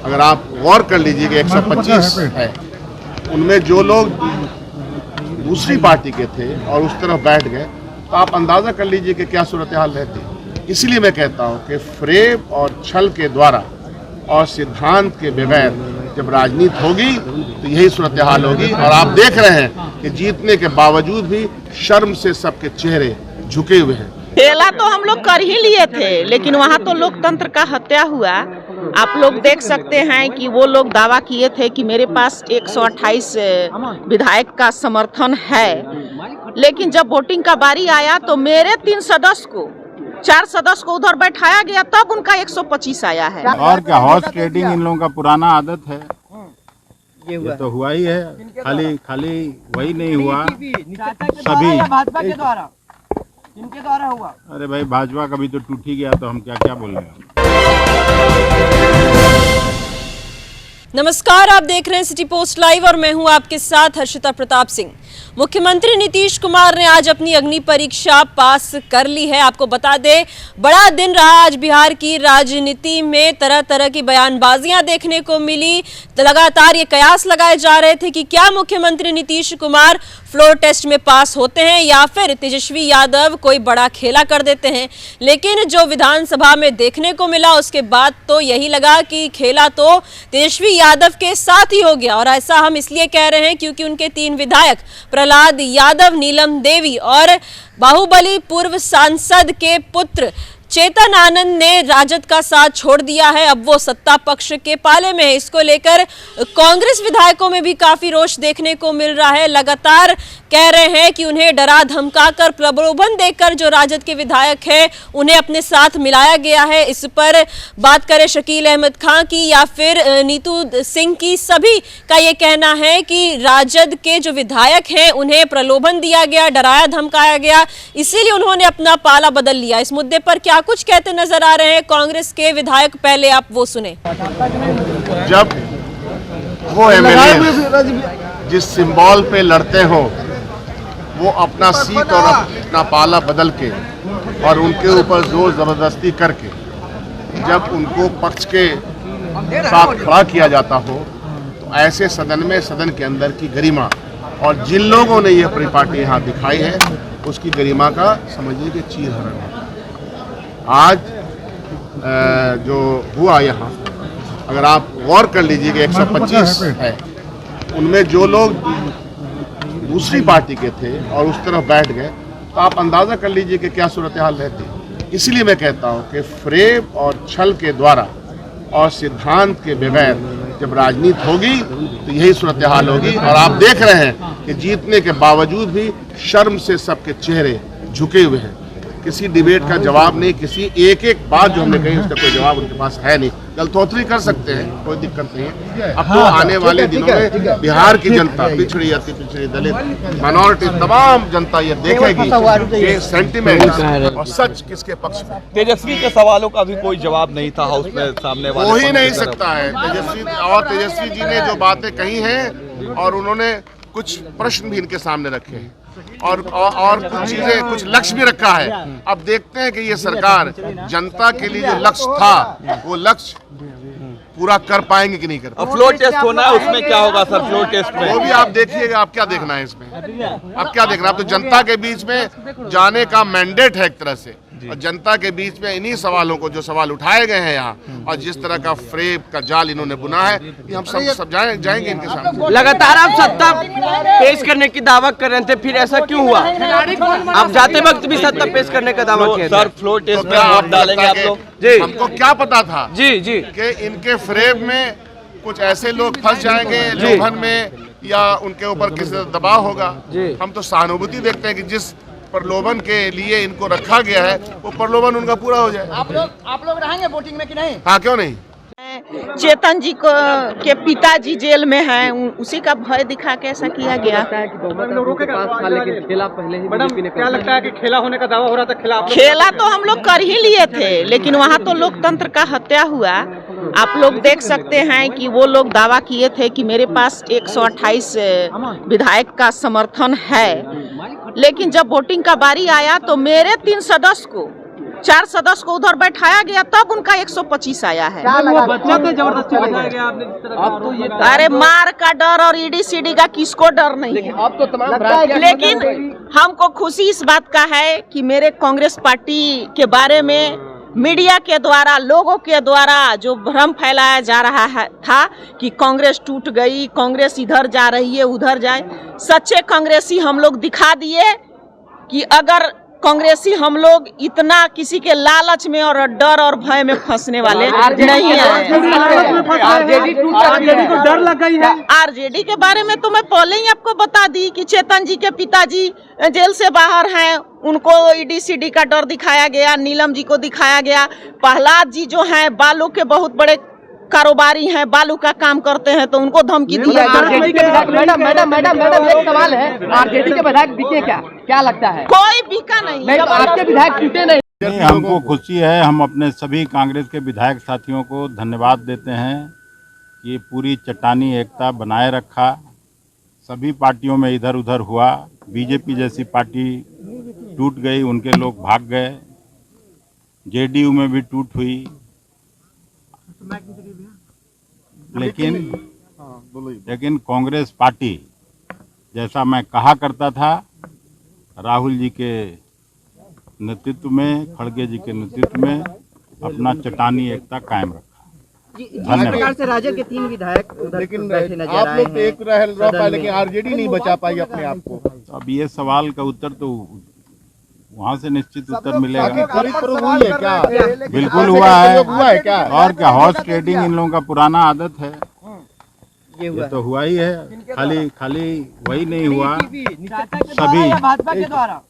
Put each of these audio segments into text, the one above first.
अगर आप गौर कर लीजिए कि 125 है, उनमें जो लोग दूसरी पार्टी के थे और उस तरफ बैठ गए, तो आप अंदाज़ा कर लीजिए कि क्या सूरत हाल रहती। इसीलिए मैं कहता हूँ कि फ्रेब और छल के द्वारा और सिद्धांत के बगैर जब राजनीति होगी तो यही सूरत हाल होगी। और आप देख रहे हैं कि जीतने के बावजूद भी शर्म से सबके चेहरे झुके हुए हैं। खेला तो हम लोग कर ही लिए थे, लेकिन वहाँ तो लोकतंत्र का हत्या हुआ। आप लोग देख सकते हैं कि वो लोग दावा किए थे कि मेरे पास 128 विधायक का समर्थन है, लेकिन जब वोटिंग का बारी आया तो मेरे 3 सदस्य को 4 सदस्य को उधर बैठाया गया, तब उनका 125 आया है। और क्या हॉर्स ट्रेडिंग इन लोगों का पुराना आदत है, ये तो हुआ ही है। खाली वही नहीं हुआ, सभी भाजपा के द्वारा, इनके द्वारा हुआ। अरे भाई भाजपा कभी तो टूट ही गया, तो हम क्या क्या बोलेंगे। नमस्कार, आप देख रहे हैं सिटी पोस्ट लाइव और मैं हूं आपके साथ हर्षिता प्रताप सिंह। मुख्यमंत्री नीतीश कुमार ने आज अपनी अग्नि परीक्षा पास कर ली है। आपको बता दें, बड़ा दिन रहा आज बिहार की राजनीति में। तरह तरह की बयानबाजियां देखने को मिली। तो लगातार ये कयास लगाए जा रहे थे कि क्या मुख्यमंत्री नीतीश कुमार फ्लोर टेस्ट में पास होते हैं या फिर तेजस्वी यादव कोई बड़ा खेला कर देते हैं। लेकिन जो विधानसभा में देखने को मिला, उसके बाद तो यही लगा कि खेला तो तेजस्वी यादव के साथ ही हो गया। और ऐसा हम इसलिए कह रहे हैं क्योंकि उनके 3 विधायक प्रहलाद यादव, नीलम देवी और बाहुबली पूर्व सांसद के पुत्र चेतन आनंद ने राजद का साथ छोड़ दिया है। अब वो सत्ता पक्ष के पाले में है। इसको लेकर कांग्रेस विधायकों में भी काफी रोष देखने को मिल रहा है। लगातार कह रहे हैं कि उन्हें डरा धमकाकर, प्रलोभन देकर जो राजद के विधायक हैं उन्हें अपने साथ मिलाया गया है। इस पर बात करें शकील अहमद खान की या फिर नीतू सिंह की, सभी का ये कहना है कि राजद के जो विधायक हैं उन्हें प्रलोभन दिया गया, डराया धमकाया गया, इसीलिए उन्होंने अपना पाला बदल लिया। इस मुद्दे पर क्या कुछ कहते नजर आ रहे हैं कांग्रेस के विधायक, पहले आप वो सुने। जब वो एमएलए जिस सिंबल पे लड़ते हो, वो अपना सीट और अपना पाला बदल के और उनके ऊपर जोर जबरदस्ती करके जब उनको पक्ष के साथ खड़ा किया जाता हो, तो ऐसे सदन में, सदन के अंदर की गरिमा और जिन लोगों ने ये परिपाटी यहाँ दिखाई है, उसकी गरिमा का समझिए कि चीरहरण है। आज जो हुआ यहाँ, अगर आप गौर कर लीजिए कि 125 है, उनमें जो लोग दूसरी पार्टी के थे और उस तरफ बैठ गए, तो आप अंदाज़ा कर लीजिए कि क्या सूरत हाल रहती। इसीलिए मैं कहता हूँ कि फ्रेब और छल के द्वारा और सिद्धांत के बगैर जब राजनीति होगी तो यही सूरत हाल होगी। और आप देख रहे हैं कि जीतने के बावजूद भी शर्म से सबके चेहरे झुके हुए हैं। किसी डिबेट का जवाब नहीं, किसी एक बात जो हमने कही उसका कोई जवाब उनके पास है नहीं। गलतोतरी कर सकते हैं, कोई दिक्कत नहीं है। अब तो आने वाले दिनों में बिहार की जनता, पिछड़ी, अति पिछड़ी, दलित, माइनॉरिटी, तमाम जनता ये देखेगी कि सेंटिमेंट और सच किसके पक्ष में। तेजस्वी के सवालों का भी कोई जवाब नहीं था हाउस में, सामने वाले हो ही नहीं सकता है। तेजस्वी जी ने जो बातें कही हैं और उन्होंने कुछ प्रश्न भी इनके सामने रखे हैं और कुछ चीजें, कुछ लक्ष्य भी रखा है। अब देखते हैं कि ये सरकार जनता के लिए जो लक्ष्य था, वो लक्ष्य पूरा कर पाएंगे कि नहीं कर पाएंगे। फ्लोर टेस्ट होना है, उसमें क्या होगा सर? फ्लोर टेस्ट में वो भी आप देखिएगा। आप क्या देखना है इसमें? अब क्या देखना? अब तो जनता के बीच में जाने का मैंडेट है एक तरह से, और जनता के बीच में इन्हीं सवालों को, जो सवाल उठाए गए हैं यहाँ और जिस तरह का फ्रेब का जाल इन्होंने बुना है, ये हम सब जाएंगे इनके सामने। लगातार आप सत्ता पेश करने की दावा कर रहे थे, फिर ऐसा क्यों हुआ? आप जाते वक्त भी सत्ता पेश करने का दावा किया सर। फ्लोर टेस्ट में वोट डालेंगे आप लोग? जी, हमको क्या पता था जी कि इनके फ्रेब में कुछ ऐसे लोग फंस जाएंगे लोभन में, या उनके ऊपर किसी दबाव होगा। हम तो सहानुभूति देखते हैं कि जिस प्रलोभन के लिए इनको रखा गया है, वो प्रलोभन उनका पूरा हो जाए। आप लोग रहेंगे वोटिंग में कि नहीं? हाँ, क्यों नहीं। चेतन जी को के पिताजी जेल में हैं, उसी का भय दिखा के ऐसा किया गया। क्या लगता है कि खेला होने का दावा हो रहा था? खेला तो हम लोग कर ही लिए थे, लेकिन वहाँ तो लोकतंत्र का हत्या हुआ। आप लोग देख सकते हैं कि वो लोग दावा किए थे कि मेरे पास 128 विधायक का समर्थन है, लेकिन जब वोटिंग का बारी आया तो मेरे 3 सदस्य को 4 सदस्य को उधर बैठाया गया, तब उनका 125 आया है। बच्चा थे जबरदस्ती बैठाया गया आपने जिस तरह अब तो ये अरे मार का डर और ईडी सीडी का किसको डर नहीं है। अब तो तमाम लेकिन हमको खुशी इस बात का है कि मेरे कांग्रेस पार्टी के बारे में मीडिया के द्वारा, लोगों के द्वारा जो भ्रम फैलाया जा रहा है था कि कांग्रेस टूट गई, कांग्रेस इधर जा रही है, उधर जाए, सच्चे कांग्रेसी हम लोग दिखा दिए कि अगर कांग्रेसी हम लोग इतना किसी के लालच में और डर और भय में फंसने वाले नहीं है। आरजेडी को डर लग गई है। आरजेडी के बारे में तो मैं पहले ही आपको बता दी कि चेतन जी के पिताजी जेल से बाहर हैं, उनको ईडी सीडी का डर दिखाया गया, नीलम जी को दिखाया गया, प्रहलाद जी जो हैं बालू के बहुत बड़े कारोबारी हैं, बालू का काम करते हैं, तो उनको धमकी दिया। मैडम एक सवाल है, आरजेडी के विधायक बिके क्या लगता है? कोई बिका नहीं, आपके विधायक टूटे नहीं। हमको खुशी है, हम अपने सभी कांग्रेस के विधायक साथियों को धन्यवाद देते हैं कि ये पूरी चट्टानी एकता बनाए रखा। सभी पार्टियों में इधर उधर हुआ, बीजेपी जैसी पार्टी टूट गई, उनके लोग भाग गए, जेडीयू में भी टूट हुई, लेकिन कांग्रेस पार्टी, जैसा मैं कहा करता था, राहुल जी के नेतृत्व में, खड़गे जी के नेतृत्व में अपना चट्टानी एकता कायम रखा। धन्यवाद। से राजद के 3 विधायक लेकिन आप लोग तो एक रह पाए, लेकिन आरजेडी नहीं बचा पाई अपने आप को। अब ये सवाल का उत्तर तो वहाँ से निश्चित उत्तर मिलेगा। हुई है क्या? बिल्कुल हुआ है क्या? और क्या, हॉर्स ट्रेडिंग इन लोगों का पुराना आदत है, ये तो हुआ ही है। खाली वही नहीं हुआ, सभी भाजपा के द्वारा,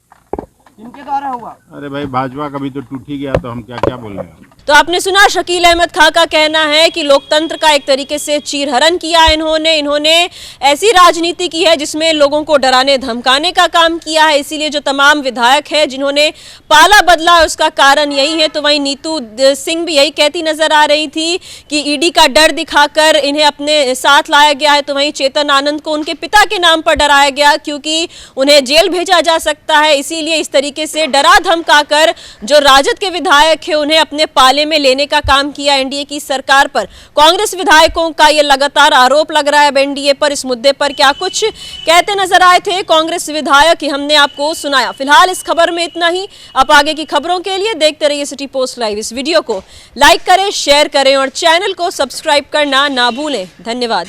किनके द्वारा हुआ? अरे भाई, भाजपा कभी तो टूट ही गया, तो हम क्या बोलेंगे। तो आपने सुना शकील अहमद खां का कहना है कि लोकतंत्र का एक तरीके से चीरहरण किया इन्होंने ऐसी राजनीति की है जिसमें लोगों को डराने धमकाने का काम किया है। इसीलिए जो तमाम विधायक है जिन्होंने पाला बदला है, उसका कारण यही है। तो वहीं नीतू सिंह भी यही कहती नजर आ रही थी कि ईडी का डर दिखाकर इन्हें अपने साथ लाया गया है। तो वहीं चेतन आनंद को उनके पिता के नाम पर डराया गया क्योंकि उन्हें जेल भेजा जा सकता है, इसीलिए इस तरीके से डरा धमकाकर जो राजद के विधायक है उन्हें अपने में लेने का काम किया एनडीए की सरकार पर। कांग्रेस विधायकों का यह लगातार आरोप लग रहा है अब एनडीए पर। इस मुद्दे पर क्या कुछ कहते नजर आए थे कांग्रेस विधायक, हमने आपको सुनाया। फिलहाल इस खबर में इतना ही। आप आगे की खबरों के लिए देखते रहिए सिटी पोस्ट लाइव। इस वीडियो को लाइक करें, शेयर करें और चैनल को सब्सक्राइब करना ना भूलें। धन्यवाद।